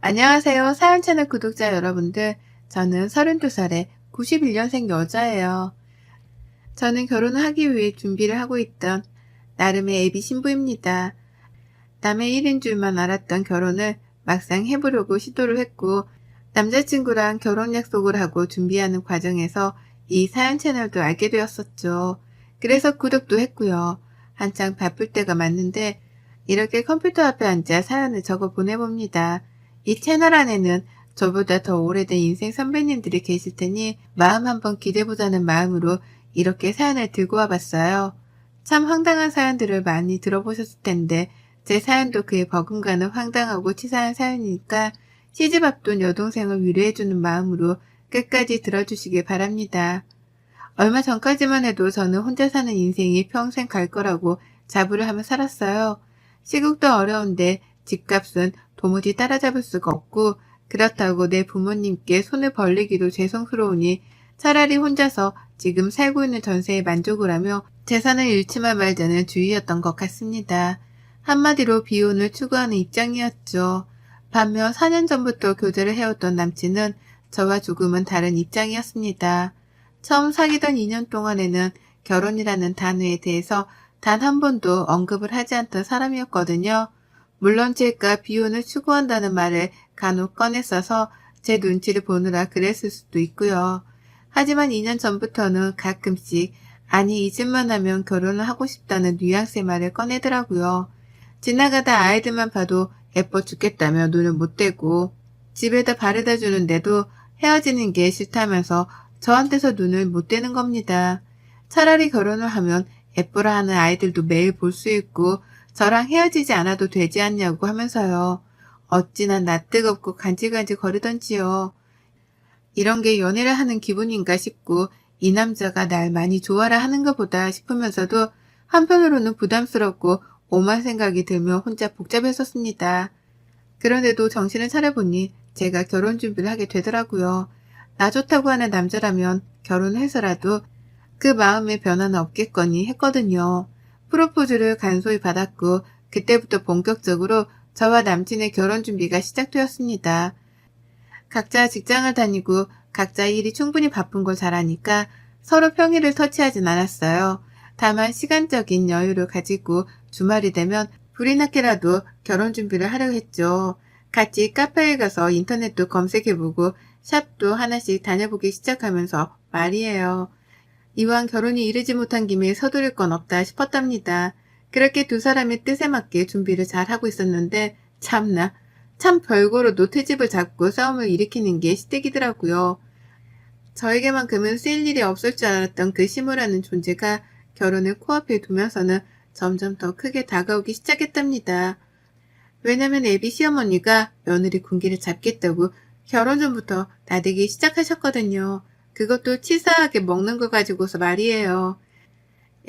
안녕하세요. 사연 채널 구독자 여러분들. 저는 32살의 91년생 여자예요. 저는 결혼을 하기 위해 준비를 하고 있던 나름의 애비 신부입니다. 남의 일인 줄만 알았던 결혼을 막상 해보려고 시도를 했고, 남자친구랑 결혼 약속을 하고 준비하는 과정에서 이 사연 채널도 알게 되었었죠. 그래서 구독도 했고요. 한창 바쁠 때가 맞는데 이렇게 컴퓨터 앞에 앉아 사연을 적어 보내봅니다. 이 채널 안에는 저보다 더 오래된 인생 선배님들이 계실 테니 마음 한번 기대보자는 마음으로 이렇게 사연을 들고 와봤어요. 참 황당한 사연들을 많이 들어보셨을 텐데 제 사연도 그에 버금가는 황당하고 치사한 사연이니까 시집 앞둔 여동생을 위로해주는 마음으로 끝까지 들어주시길 바랍니다. 얼마 전까지만 해도 저는 혼자 사는 인생이 평생 갈 거라고 자부를 하며 살았어요. 시국도 어려운데 집값은 도무지 따라잡을 수가 없고 그렇다고 내 부모님께 손을 벌리기도 죄송스러우니 차라리 혼자서 지금 살고 있는 전세에 만족을 하며 재산을 잃지만 말자는 주의였던 것 같습니다. 한마디로 비혼을 추구하는 입장이었죠. 반면 4년 전부터 교제를 해왔던 남친은 저와 조금은 다른 입장이었습니다. 처음 사귀던 2년 동안에는 결혼이라는 단어에 대해서 단 한 번도 언급을 하지 않던 사람이었거든요. 물론 제가 비혼을 추구한다는 말을 간혹 꺼냈어서 제 눈치를 보느라 그랬을 수도 있고요. 하지만 2년 전부터는 가끔씩 아니 이 집만 하면 결혼을 하고 싶다는 뉘앙스의 말을 꺼내더라고요. 지나가다 아이들만 봐도 예뻐 죽겠다며 눈을 못 떼고 집에다 바래다 주는데도 헤어지는 게 싫다면서 저한테서 눈을 못 떼는 겁니다. 차라리 결혼을 하면 예쁘라 하는 아이들도 매일 볼 수 있고 저랑 헤어지지 않아도 되지 않냐고 하면서요. 어찌나 낯뜨겁고 간질간질 거리던지요. 이런 게 연애를 하는 기분인가 싶고 이 남자가 날 많이 좋아라 하는 것보다 싶으면서도 한편으로는 부담스럽고 오만 생각이 들며 혼자 복잡했었습니다. 그런데도 정신을 차려보니 제가 결혼 준비를 하게 되더라고요. 나 좋다고 하는 남자라면 결혼해서라도 그 마음의 변화는 없겠거니 했거든요. 프로포즈를 간소히 받았고 그때부터 본격적으로 저와 남친의 결혼 준비가 시작되었습니다. 각자 직장을 다니고 각자 일이 충분히 바쁜 걸 잘 아니까 서로 평일을 터치하진 않았어요. 다만 시간적인 여유를 가지고 주말이 되면 불이 났게라도 결혼 준비를 하려 했죠. 같이 카페에 가서 인터넷도 검색해보고 샵도 하나씩 다녀보기 시작하면서 말이에요. 이왕 결혼이 이르지 못한 김에 서두를 건 없다 싶었답니다. 그렇게 두 사람의 뜻에 맞게 준비를 잘 하고 있었는데 참나 참 별거로도 트집을 잡고 싸움을 일으키는 게 시댁이더라고요. 저에게만큼은 쓰일 일이 없을 줄 알았던 그 시무라는 존재가 결혼을 코앞에 두면서는 점점 더 크게 다가오기 시작했답니다. 왜냐면 애비 시어머니가 며느리 군기를 잡겠다고 결혼 전부터 나대기 시작하셨거든요. 그것도 치사하게 먹는 거 가지고서 말이에요.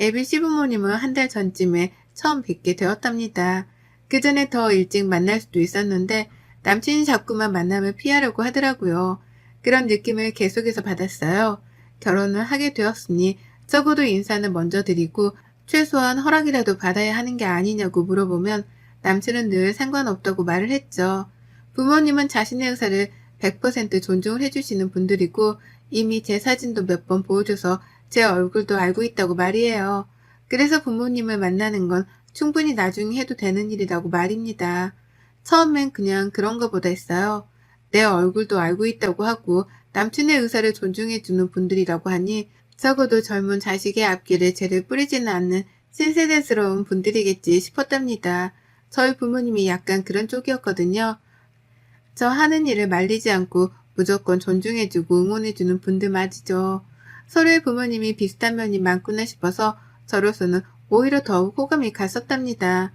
애비 시부모님은 한 달 전쯤에 처음 뵙게 되었답니다. 그 전에 더 일찍 만날 수도 있었는데 남친이 자꾸만 만남을 피하려고 하더라고요. 그런 느낌을 계속해서 받았어요. 결혼을 하게 되었으니 적어도 인사는 먼저 드리고 최소한 허락이라도 받아야 하는 게 아니냐고 물어보면 남친은 늘 상관없다고 말을 했죠. 부모님은 자신의 의사를 100% 존중을 해주시는 분들이고 이미 제 사진도 몇 번 보여줘서 제 얼굴도 알고 있다고 말이에요. 그래서 부모님을 만나는 건 충분히 나중에 해도 되는 일이라고 말입니다. 처음엔 그냥 그런 거보다 했어요. 내 얼굴도 알고 있다고 하고 남친의 의사를 존중해주는 분들이라고 하니 적어도 젊은 자식의 앞길에 죄를 뿌리지는 않는 신세대스러운 분들이겠지 싶었답니다. 저희 부모님이 약간 그런 쪽이었거든요. 저 하는 일을 말리지 않고 무조건 존중해주고 응원해주는 분들 맞이죠. 서로의 부모님이 비슷한 면이 많구나 싶어서 저로서는 오히려 더욱 호감이 갔었답니다.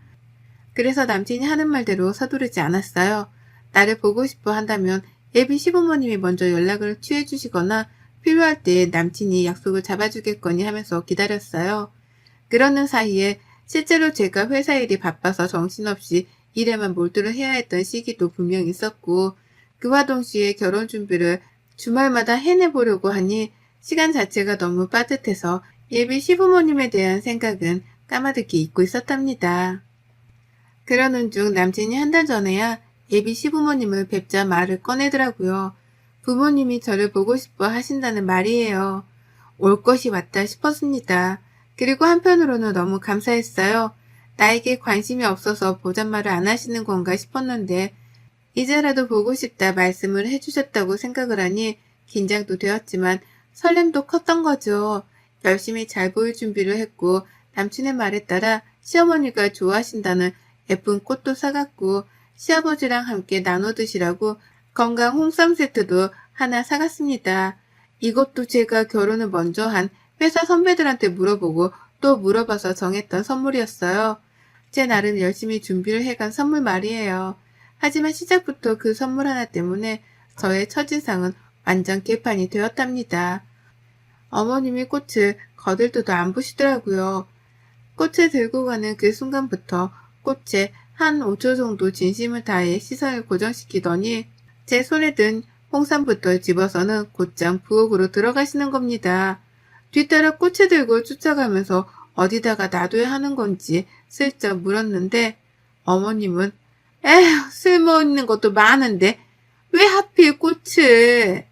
그래서 남친이 하는 말대로 서두르지 않았어요. 나를 보고 싶어 한다면 예비 시부모님이 먼저 연락을 취해주시거나 필요할 때 남친이 약속을 잡아주겠거니 하면서 기다렸어요. 그러는 사이에 실제로 제가 회사 일이 바빠서 정신없이 일에만 몰두를 해야 했던 시기도 분명 있었고 그와 동시에 결혼 준비를 주말마다 해내보려고 하니 시간 자체가 너무 빠듯해서 예비 시부모님에 대한 생각은 까마득히 잊고 있었답니다. 그러는 중 남친이 한 달 전에야 예비 시부모님을 뵙자 말을 꺼내더라고요. 부모님이 저를 보고 싶어 하신다는 말이에요. 올 것이 왔다 싶었습니다. 그리고 한편으로는 너무 감사했어요. 나에게 관심이 없어서 보잔말을 안 하시는 건가 싶었는데 이제라도 보고 싶다 말씀을 해주셨다고 생각을 하니 긴장도 되었지만 설렘도 컸던 거죠. 열심히 잘 보일 준비를 했고 남친의 말에 따라 시어머니가 좋아하신다는 예쁜 꽃도 사갔고 시아버지랑 함께 나눠 드시라고 건강 홍삼 세트도 하나 사갔습니다. 이것도 제가 결혼을 먼저 한 회사 선배들한테 물어보고 또 물어봐서 정했던 선물이었어요. 제 나름 열심히 준비를 해간 선물 말이에요. 하지만 시작부터 그 선물 하나 때문에 저의 첫인상은 완전 개판이 되었답니다. 어머님이 꽃을 거들떠도 안 보시더라고요. 꽃을 들고 가는 그 순간부터 꽃에 한 5초 정도 진심을 다해 시선을 고정시키더니 제 손에 든 홍삼부터 집어서는 곧장 부엌으로 들어가시는 겁니다. 뒤따라 꽃을 들고 쫓아가면서 어디다가 놔둬야 하는 건지 슬쩍 물었는데 어머님은 에휴 쓸모있는 것도 많은데 왜 하필 꽃을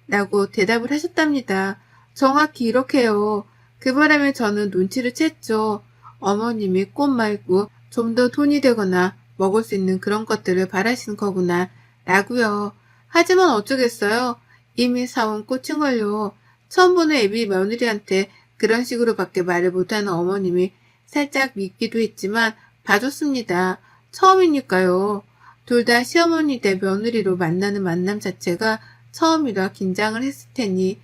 라고 대답을 하셨답니다. 정확히 이렇게요. 그 바람에 저는 눈치를 챘죠. 어머님이 꽃 말고 좀 더 돈이 되거나 먹을 수 있는 그런 것들을 바라시는 거구나 라고요. 하지만 어쩌겠어요. 이미 사온 꽃인걸요. 처음 보는 애비 며느리한테 그런 식으로밖에 말을 못하는 어머님이 살짝 밉기도 했지만 봐줬습니다. 처음이니까요. 둘 다 시어머니 대 며느리로 만나는 만남 자체가 처음이라 긴장을 했을 테니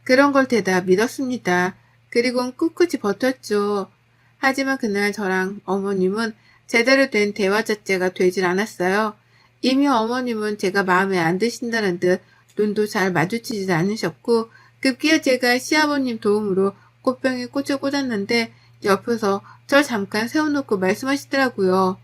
그런 걸 대다 믿었습니다. 그리고는 꿋꿋이 버텼죠. 하지만 그날 저랑 어머님은 제대로 된 대화 자체가 되질 않았어요. 이미 어머님은 제가 마음에 안 드신다는 듯 눈도 잘 마주치지 않으셨고 급기야 제가 시아버님 도움으로 꽃병에 꽃을 꽂았는데 옆에서 절 잠깐 세워놓고 말씀하시더라고요.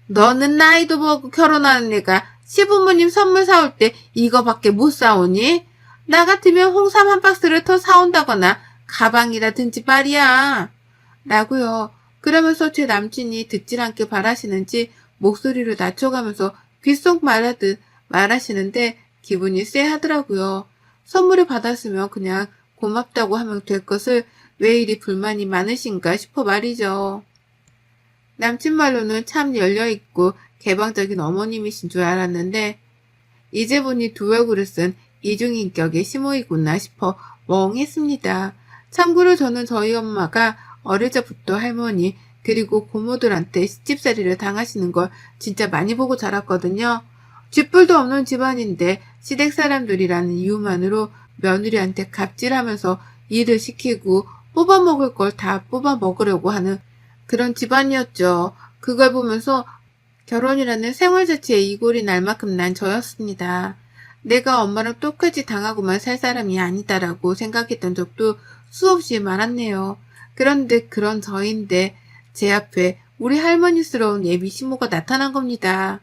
너는 나이도 먹고 결혼하는 애가 시부모님 선물 사올 때 이거밖에 못 사오니? 나 같으면 홍삼 한 박스를 더 사온다거나 가방이라든지 말이야. 라고요. 그러면서 제 남친이 듣질 않게 바라시는지 목소리를 낮춰가면서 귓속 말하듯 말하시는데 기분이 쎄하더라고요. 선물을 받았으면 그냥 고맙다고 하면 될 것을 왜 이리 불만이 많으신가 싶어 말이죠. 남친 말로는 참 열려있고 개방적인 어머님이신 줄 알았는데 이제 보니 두 얼굴을 쓴 이중인격의 시모이구나 싶어 멍했습니다. 참고로 저는 저희 엄마가 어릴 적부터 할머니 그리고 고모들한테 시집살이를 당하시는 걸 진짜 많이 보고 자랐거든요. 쥐뿔도 없는 집안인데 시댁 사람들이라는 이유만으로 며느리한테 갑질하면서 일을 시키고 뽑아먹을 걸 다 뽑아먹으려고 하는 그런 집안이었죠. 그걸 보면서 결혼이라는 생활 자체에 이골이 날 만큼 난 저였습니다. 내가 엄마랑 똑같이 당하고만 살 사람이 아니다라고 생각했던 적도 수없이 많았네요. 그런데 그런 저인데 제 앞에 우리 할머니스러운 예비 시모가 나타난 겁니다.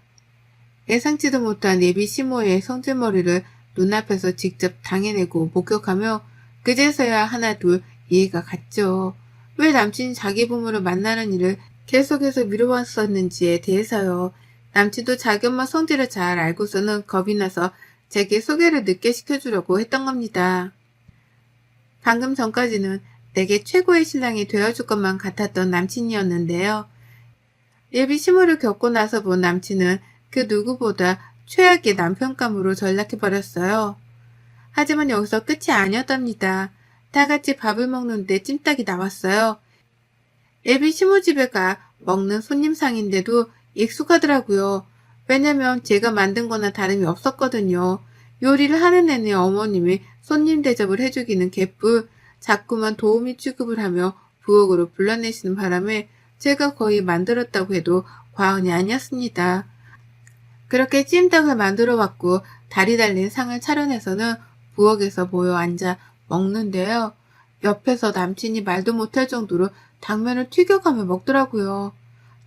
예상치도 못한 예비 시모의 성질머리를 눈앞에서 직접 당해내고 목격하며 그제서야 하나둘 이해가 갔죠. 왜 남친이 자기 부모를 만나는 일을 계속해서 미뤄왔었는지에 대해서요. 남친도 자기 엄마 성질을 잘 알고서는 겁이 나서 제게 소개를 늦게 시켜주려고 했던 겁니다. 방금 전까지는 내게 최고의 신랑이 되어줄 것만 같았던 남친이었는데요. 예비 시모를 겪고 나서 본 남친은 그 누구보다 최악의 남편감으로 전락해버렸어요. 하지만 여기서 끝이 아니었답니다. 다 같이 밥을 먹는데 찜닭이 나왔어요. 예비 시모 집에 가 먹는 손님상인데도 익숙하더라고요. 왜냐면 제가 만든 거나 다름이 없었거든요. 요리를 하는 내내 어머님이 손님 대접을 해주기는 개뿔 자꾸만 도우미 취급을 하며 부엌으로 불러내시는 바람에 제가 거의 만들었다고 해도 과언이 아니었습니다. 그렇게 찜닭을 만들어 왔고 다리 달린 상을 차려내서는 부엌에서 모여 앉아 먹는데요. 옆에서 남친이 말도 못할 정도로 당면을 튀겨가며 먹더라고요.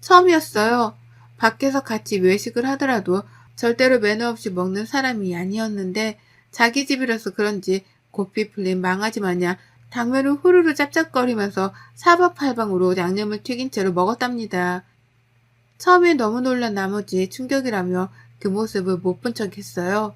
처음이었어요. 밖에서 같이 외식을 하더라도 절대로 매너 없이 먹는 사람이 아니었는데 자기 집이라서 그런지 고삐 풀린 망아지 마냥 당면을 후루루 짭짭거리면서 사방팔방으로 양념을 튀긴 채로 먹었답니다. 처음에 너무 놀란 나머지 충격이라며 그 모습을 못 본 척했어요.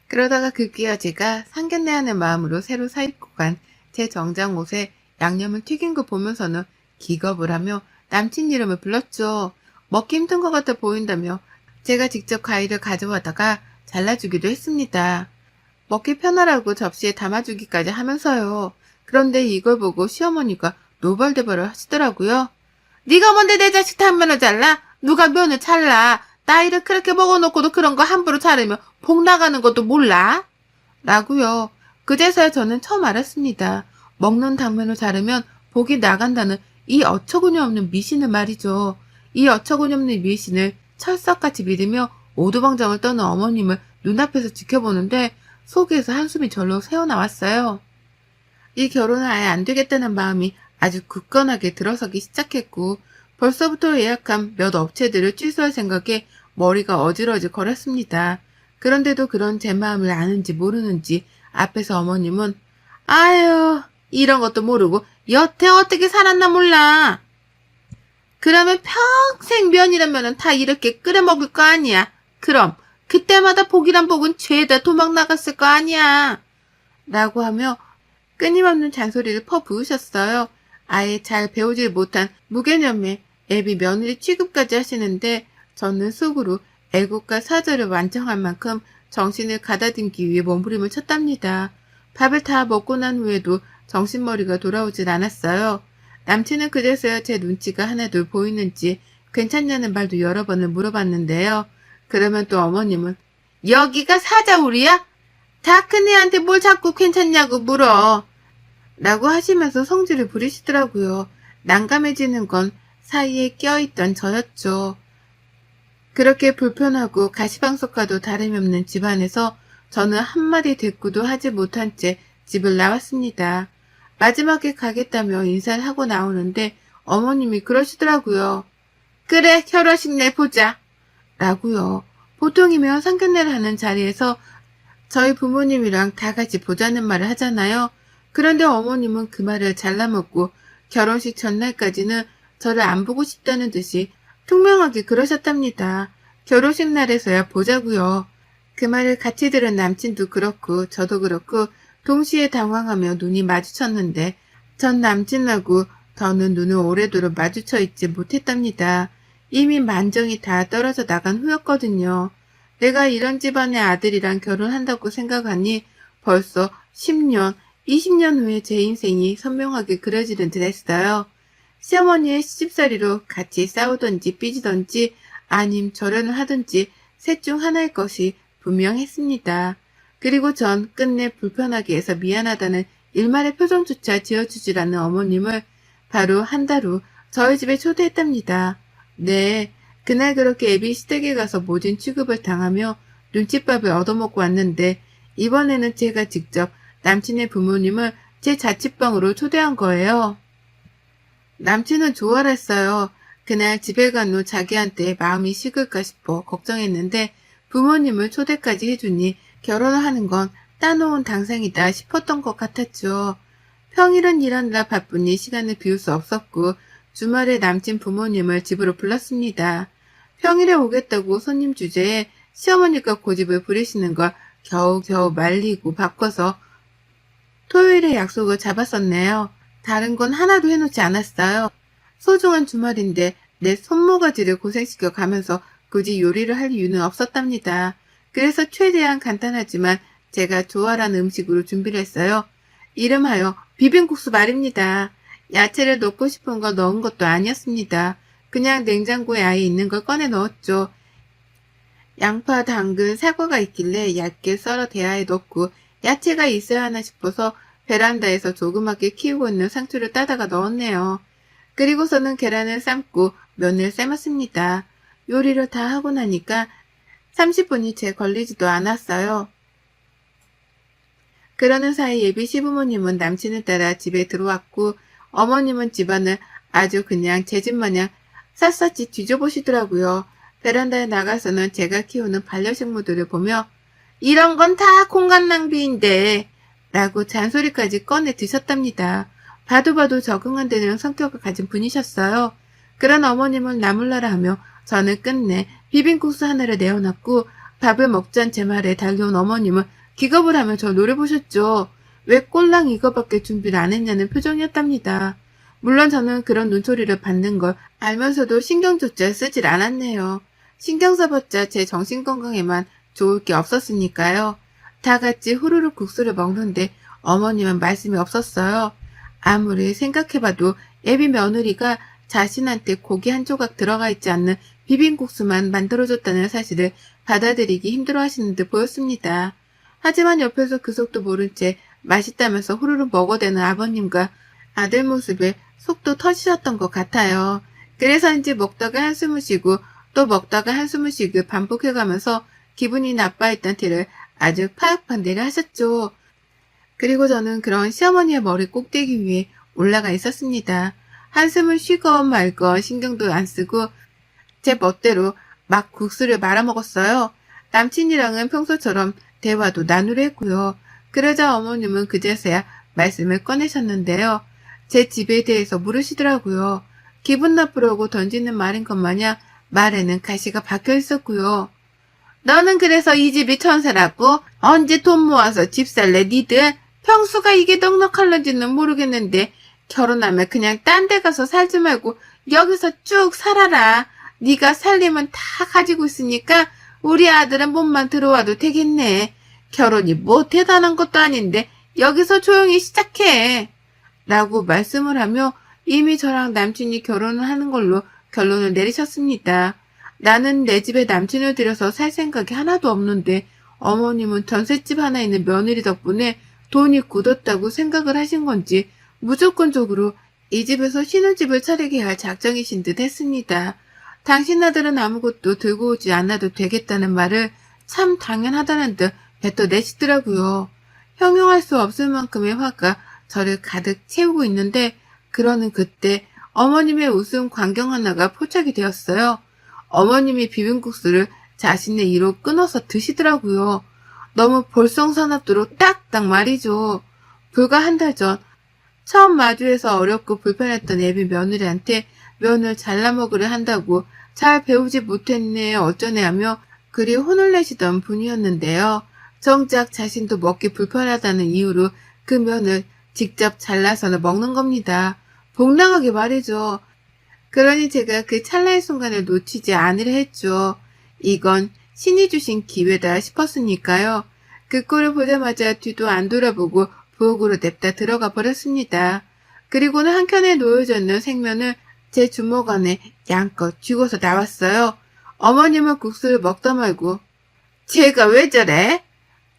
그러다가 급기야 제가 상견례하는 마음으로 새로 사입고 간 제 정장 옷에 양념을 튀긴 거 보면서는 기겁을 하며 남친 이름을 불렀죠. 먹기 힘든 것 같아 보인다며 제가 직접 과일을 가져와다가 잘라주기도 했습니다. 먹기 편하라고 접시에 담아주기까지 하면서요. 그런데 이걸 보고 시어머니가 노발대발을 하시더라고요. 네가 뭔데 내 자식 단면을 잘라? 누가 면을 잘라? 나이를 그렇게 먹어놓고도 그런 거 함부로 자르면 복 나가는 것도 몰라? 라고요. 그제서야 저는 처음 알았습니다. 먹는 당면을 자르면 복이 나간다는 이 어처구니 없는 미신을 말이죠. 이 어처구니 없는 미신을 철석같이 믿으며 오두방정을 떠는 어머님을 눈앞에서 지켜보는데 속에서 한숨이 절로 새어나왔어요. 이 결혼은 아예 안 되겠다는 마음이 아주 굳건하게 들어서기 시작했고 벌써부터 예약한 몇 업체들을 취소할 생각에 머리가 어질어질 거렸습니다. 그런데도 그런 제 마음을 아는지 모르는지 앞에서 어머님은 아유 이런 것도 모르고 여태 어떻게 살았나 몰라. 그러면 평생 면이라면 다 이렇게 끓여 먹을 거 아니야. 그럼 그때마다 복이란 복은 죄다 도망 나갔을 거 아니야. 라고 하며 끊임없는 잔소리를 퍼부으셨어요. 아예 잘 배우질 못한 무개념의 애비 며느리 취급까지 하시는데 저는 속으로 애국과 사절을 완성할 만큼 정신을 가다듬기 위해 몸부림을 쳤답니다. 밥을 다 먹고 난 후에도 정신머리가 돌아오질 않았어요. 남친은 그제서야 제 눈치가 하나둘 보이는지 괜찮냐는 말도 여러 번을 물어봤는데요. 그러면 또 어머님은 여기가 사자울이야? 다 큰 애한테 뭘 자꾸 괜찮냐고 물어. 라고 하시면서 성질을 부리시더라고요. 난감해지는 건 사이에 껴있던 저였죠. 그렇게 불편하고 가시방석과도 다름이 없는 집안에서 저는 한마디 대꾸도 하지 못한 채 집을 나왔습니다. 마지막에 가겠다며 인사를 하고 나오는데 어머님이 그러시더라고요. 그래 결혼식 내 보자. 라고요. 보통이면 상견례를 하는 자리에서 저희 부모님이랑 다 같이 보자는 말을 하잖아요. 그런데 어머님은 그 말을 잘라먹고 결혼식 전날까지는 저를 안 보고 싶다는 듯이 투명하게 그러셨답니다. 결혼식 날에서야 보자고요. 그 말을 같이 들은 남친도 그렇고 저도 그렇고 동시에 당황하며 눈이 마주쳤는데 전 남친하고 더는 눈을 오래도록 마주쳐 있지 못했답니다. 이미 만정이 다 떨어져 나간 후였거든요. 내가 이런 집안의 아들이랑 결혼한다고 생각하니 벌써 10년, 20년 후에 제 인생이 선명하게 그려지는 듯 했어요. 시어머니의 시집살이로 같이 싸우던지 삐지던지 아님 절연을 하던지 셋 중 하나일 것이 분명했습니다. 그리고 전 끝내 불편하게 해서 미안하다는 일말의 표정조차 지어주질 않는 어머님을 바로 한 달 후 저희 집에 초대했답니다. 네, 그날 그렇게 애비 시댁에 가서 모진 취급을 당하며 눈칫밥을 얻어먹고 왔는데 이번에는 제가 직접 남친의 부모님을 제 자취방으로 초대한 거예요. 남친은 좋아했어요. 그날 집에 간 후 자기한테 마음이 식을까 싶어 걱정했는데 부모님을 초대까지 해주니 결혼을 하는 건 따놓은 당상이다 싶었던 것 같았죠. 평일은 일하느라 바쁘니 시간을 비울 수 없었고 주말에 남친 부모님을 집으로 불렀습니다. 평일에 오겠다고 손님 주제에 시어머니가 고집을 부리시는 걸 겨우겨우 말리고 바꿔서 토요일에 약속을 잡았었네요. 다른 건 하나도 해놓지 않았어요. 소중한 주말인데 내 손모가지를 고생시켜 가면서 굳이 요리를 할 이유는 없었답니다. 그래서 최대한 간단하지만 제가 좋아하는 음식으로 준비를 했어요. 이름하여 비빔국수 말입니다. 야채를 넣고 싶은 거 넣은 것도 아니었습니다. 그냥 냉장고에 아예 있는 걸 꺼내 넣었죠. 양파, 당근, 사과가 있길래 얇게 썰어 대야에 넣고 야채가 있어야 하나 싶어서 베란다에서 조그맣게 키우고 있는 상추를 따다가 넣었네요. 그리고서는 계란을 삶고 면을 삶았습니다. 요리를 다 하고 나니까 30분이 채 걸리지도 않았어요. 그러는 사이 예비 시부모님은 남친을 따라 집에 들어왔고 어머님은 집안을 아주 그냥 제 집 마냥 샅샅이 뒤져보시더라고요. 베란다에 나가서는 제가 키우는 반려식물들을 보며 이런 건 다 공간 낭비인데 라고 잔소리까지 꺼내 드셨답니다. 봐도 적응 안 되는 성격을 가진 분이셨어요. 그런 어머님을 나몰라라 하며 저는 끝내 비빔국수 하나를 내어놨고 밥을 먹자는 제 말에 달려온 어머님은 기겁을 하며 저 노려보셨죠. 왜 꼴랑 이거밖에 준비를 안 했냐는 표정이었답니다. 물론 저는 그런 눈초리를 받는 걸 알면서도 신경조차 쓰질 않았네요. 신경 써봤자 제 정신건강에만 좋을 게 없었으니까요. 다 같이 후루룩 국수를 먹는데 어머님은 말씀이 없었어요. 아무리 생각해봐도 애비 며느리가 자신한테 고기 한 조각 들어가 있지 않는 비빔국수만 만들어줬다는 사실을 받아들이기 힘들어하시는 듯 보였습니다. 하지만 옆에서 그 속도 모른 채 맛있다면서 후루룩 먹어대는 아버님과 아들 모습에 속도 터지셨던 것 같아요. 그래서인지 먹다가 한숨을 쉬고 또 먹다가 한숨을 쉬고 반복해가면서 기분이 나빠했던 티를 아주 파악판대를 하셨죠. 그리고 저는 그런 시어머니의 머리 꼭대기 위에 올라가 있었습니다. 한숨을 쉬건 말건 신경도 안 쓰고 제 멋대로 막 국수를 말아 먹었어요. 남친이랑은 평소처럼 대화도 나누려 했고요. 그러자 어머님은 그제서야 말씀을 꺼내셨는데요. 제 집에 대해서 물으시더라고요. 기분 나쁘려고 던지는 말인 것 마냥 말에는 가시가 박혀 있었고요. 너는 그래서 이 집이 천사라고? 언제 돈 모아서 집 살래 니들? 평수가 이게 넉넉할런지는 모르겠는데 결혼하면 그냥 딴 데 가서 살지 말고 여기서 쭉 살아라. 네가 살림은 다 가지고 있으니까 우리 아들은 몸만 들어와도 되겠네. 결혼이 뭐 대단한 것도 아닌데 여기서 조용히 시작해. 라고 말씀을 하며 이미 저랑 남친이 결혼을 하는 걸로 결론을 내리셨습니다. 나는 내 집에 남친을 들여서 살 생각이 하나도 없는데 어머님은 전셋집 하나 있는 며느리 덕분에 돈이 굳었다고 생각을 하신 건지 무조건적으로 이 집에서 신혼집을 차리게 할 작정이신 듯 했습니다. 당신 아들은 아무것도 들고 오지 않아도 되겠다는 말을 참 당연하다는 듯 뱉어내시더라고요. 형용할 수 없을 만큼의 화가 저를 가득 채우고 있는데 그러는 그때 어머님의 웃음 광경 하나가 포착이 되었어요. 어머님이 비빔국수를 자신의 이로 끊어서 드시더라고요. 너무 볼썽사납도록 딱딱 말이죠. 불과 한 달 전 처음 마주해서 어렵고 불편했던 애비 며느리한테 면을 잘라 먹으려 한다고 잘 배우지 못했네 어쩌네 하며 그리 혼을 내시던 분이었는데요. 정작 자신도 먹기 불편하다는 이유로 그 면을 직접 잘라서는 먹는 겁니다. 복랑하게 말이죠. 그러니 제가 그 찰나의 순간을 놓치지 않으려 했죠. 이건 신이 주신 기회다 싶었으니까요. 그 꼴을 보자마자 뒤도 안 돌아보고 부엌으로 냅다 들어가 버렸습니다. 그리고는 한켠에 놓여져 있는 생면을 제 주먹 안에 양껏 쥐고서 나왔어요. 어머님은 국수를 먹다 말고 쟤가 왜 저래?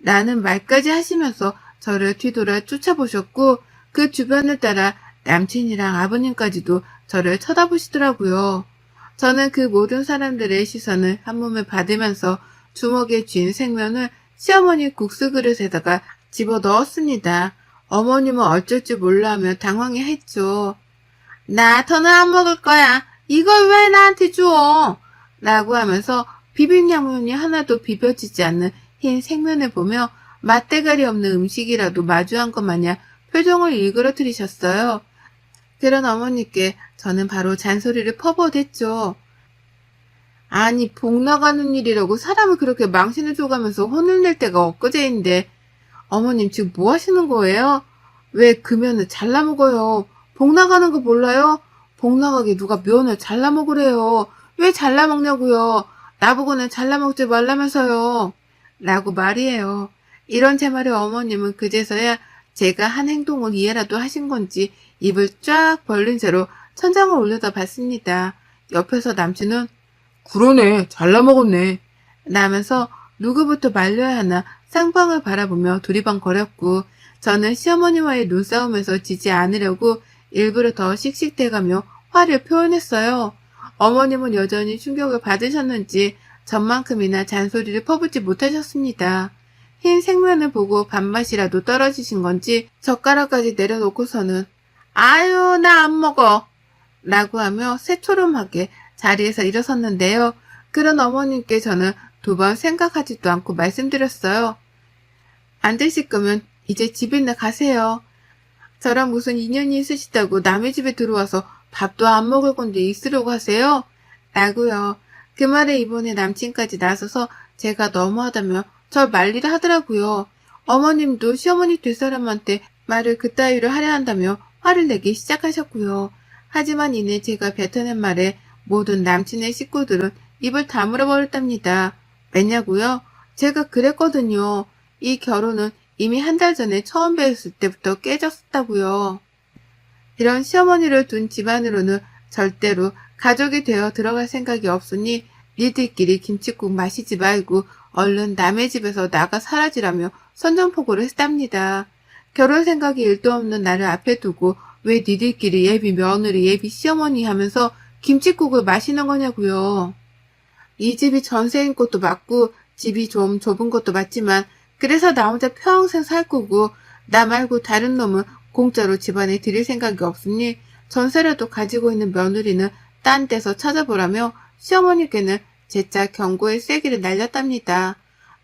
라는 말까지 하시면서 저를 뒤돌아 쫓아보셨고 그 주변을 따라 남친이랑 아버님까지도 저를 쳐다보시더라고요. 저는 그 모든 사람들의 시선을 한몸에 받으면서 주먹에 쥔 생면을 시어머니 국수 그릇에다가 집어넣었습니다. 어머님은 어쩔 줄 몰라 하며 당황해했죠. 나 더는 안 먹을 거야. 이걸 왜 나한테 줘? 라고 하면서 비빔양면이 하나도 비벼지지 않는 흰 생면을 보며 맛대가리 없는 음식이라도 마주한 것 마냥 표정을 일그러뜨리셨어요. 그런 어머니께 저는 바로 잔소리를 퍼부어댔죠. 아니 복 나가는 일이라고 사람을 그렇게 망신을 줘가면서 혼을 낼 때가 엊그제인데 어머님 지금 뭐 하시는 거예요? 왜 그 면을 잘라 먹어요? 복 나가는 거 몰라요? 복 나가게 누가 면을 잘라 먹으래요? 왜 잘라 먹냐고요? 나보고는 잘라 먹지 말라면서요. 라고 말이에요. 이런 제 말에 어머님은 그제서야 제가 한 행동을 이해라도 하신 건지 입을 쫙 벌린 채로 천장을 올려다봤습니다. 옆에서 남친은 그러네 잘라 먹었네 라면서 누구부터 말려야 하나 쌍방을 바라보며 두리번거렸고 저는 시어머니와의 눈싸움에서 지지 않으려고 일부러 더 씩씩대가며 화를 표현했어요. 어머님은 여전히 충격을 받으셨는지 전만큼이나 잔소리를 퍼붓지 못하셨습니다. 흰 생면을 보고 밥맛이라도 떨어지신 건지 젓가락까지 내려놓고서는 아유 나 안 먹어 라고 하며 새초롬하게 자리에서 일어섰는데요. 그런 어머님께 저는 2번 생각하지도 않고 말씀드렸어요. 안 드실 거면 이제 집이나 가세요. 저랑 무슨 인연이 있으시다고 남의 집에 들어와서 밥도 안 먹을 건데 있으려고 하세요? 라고요. 그 말에 이번에 남친까지 나서서 제가 너무하다며 절 말리를 하더라고요. 어머님도 시어머니 될 사람한테 말을 그따위로 하려 한다며 화를 내기 시작하셨고요. 하지만 이내 제가 뱉어낸 말에 모든 남친의 식구들은 입을 다물어 버렸답니다. 왜냐고요? 제가 그랬거든요. 이 결혼은 이미 한 달 전에 처음 뵈었을 때부터 깨졌었다고요. 이런 시어머니를 둔 집안으로는 절대로 가족이 되어 들어갈 생각이 없으니 니들끼리 김칫국 마시지 말고 얼른 남의 집에서 나가 사라지라며 선전포고를 했답니다. 결혼 생각이 일도 없는 나를 앞에 두고 왜 니들끼리 예비 며느리 예비 시어머니 하면서 김칫국을 마시는 거냐고요. 이 집이 전세인 것도 맞고 집이 좀 좁은 것도 맞지만 그래서 나 혼자 평생 살 거고 나 말고 다른 놈은 공짜로 집안에 들일 생각이 없으니 전세라도 가지고 있는 며느리는 딴 데서 찾아보라며 시어머니께는 재차 경고의 쐐기를 날렸답니다.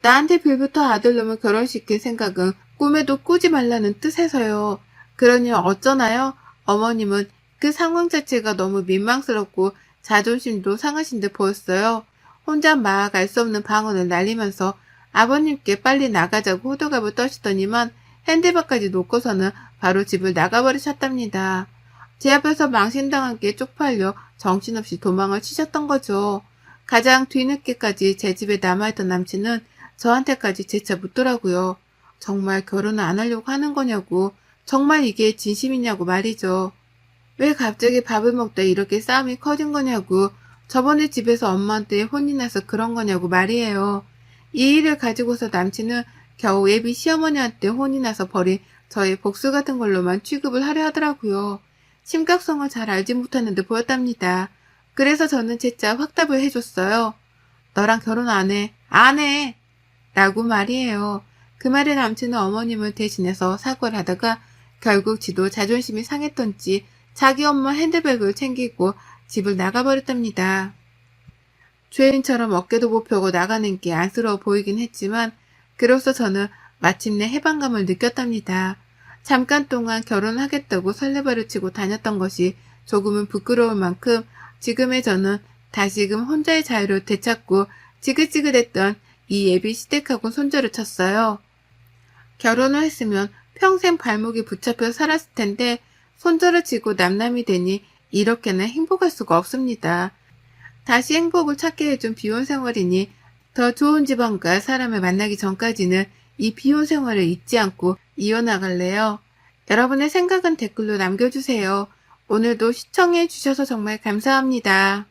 나한테 빌부터 아들놈을 결혼시킬 생각은 꿈에도 꾸지 말라는 뜻에서요. 그러니 어쩌나요? 어머님은 그 상황 자체가 너무 민망스럽고 자존심도 상하신 듯 보였어요. 혼자 막 알 수 없는 방언을 날리면서 아버님께 빨리 나가자고 호들갑을 떠시더니만 핸드백까지 놓고서는 바로 집을 나가버리셨답니다. 제 앞에서 망신당한 게 쪽팔려 정신없이 도망을 치셨던 거죠. 가장 뒤늦게까지 제 집에 남아있던 남친은 저한테까지 재차 묻더라고요. 정말 결혼을 안 하려고 하는 거냐고, 정말 이게 진심이냐고 말이죠. 왜 갑자기 밥을 먹다 이렇게 싸움이 커진 거냐고, 저번에 집에서 엄마한테 혼이 나서 그런 거냐고 말이에요. 이 일을 가지고서 남친은 겨우 예비 시어머니한테 혼이 나서 버린 저의 복수 같은 걸로만 취급을 하려 하더라고요. 심각성을 잘 알지 못하는 듯 보였답니다. 그래서 저는 재차 확답을 해줬어요. 너랑 결혼 안 해. 안 해! 라고 말이에요. 그 말에 남친은 어머님을 대신해서 사과를 하다가 결국 지도 자존심이 상했던지 자기 엄마 핸드백을 챙기고 집을 나가버렸답니다. 죄인처럼 어깨도 못 펴고 나가는 게 안쓰러워 보이긴 했지만 그로써 저는 마침내 해방감을 느꼈답니다. 잠깐 동안 결혼하겠다고 설레발을 치고 다녔던 것이 조금은 부끄러울 만큼 지금의 저는 다시금 혼자의 자유를 되찾고 지긋지긋했던 이 예비 시댁하고 손절을 쳤어요. 결혼을 했으면 평생 발목이 붙잡혀 살았을 텐데 손절을 치고 남남이 되니 이렇게나 행복할 수가 없습니다. 다시 행복을 찾게 해준 비혼 생활이니 더 좋은 집안과 사람을 만나기 전까지는 이 비혼 생활을 잊지 않고 이어나갈래요. 여러분의 생각은 댓글로 남겨주세요. 오늘도 시청해 주셔서 정말 감사합니다.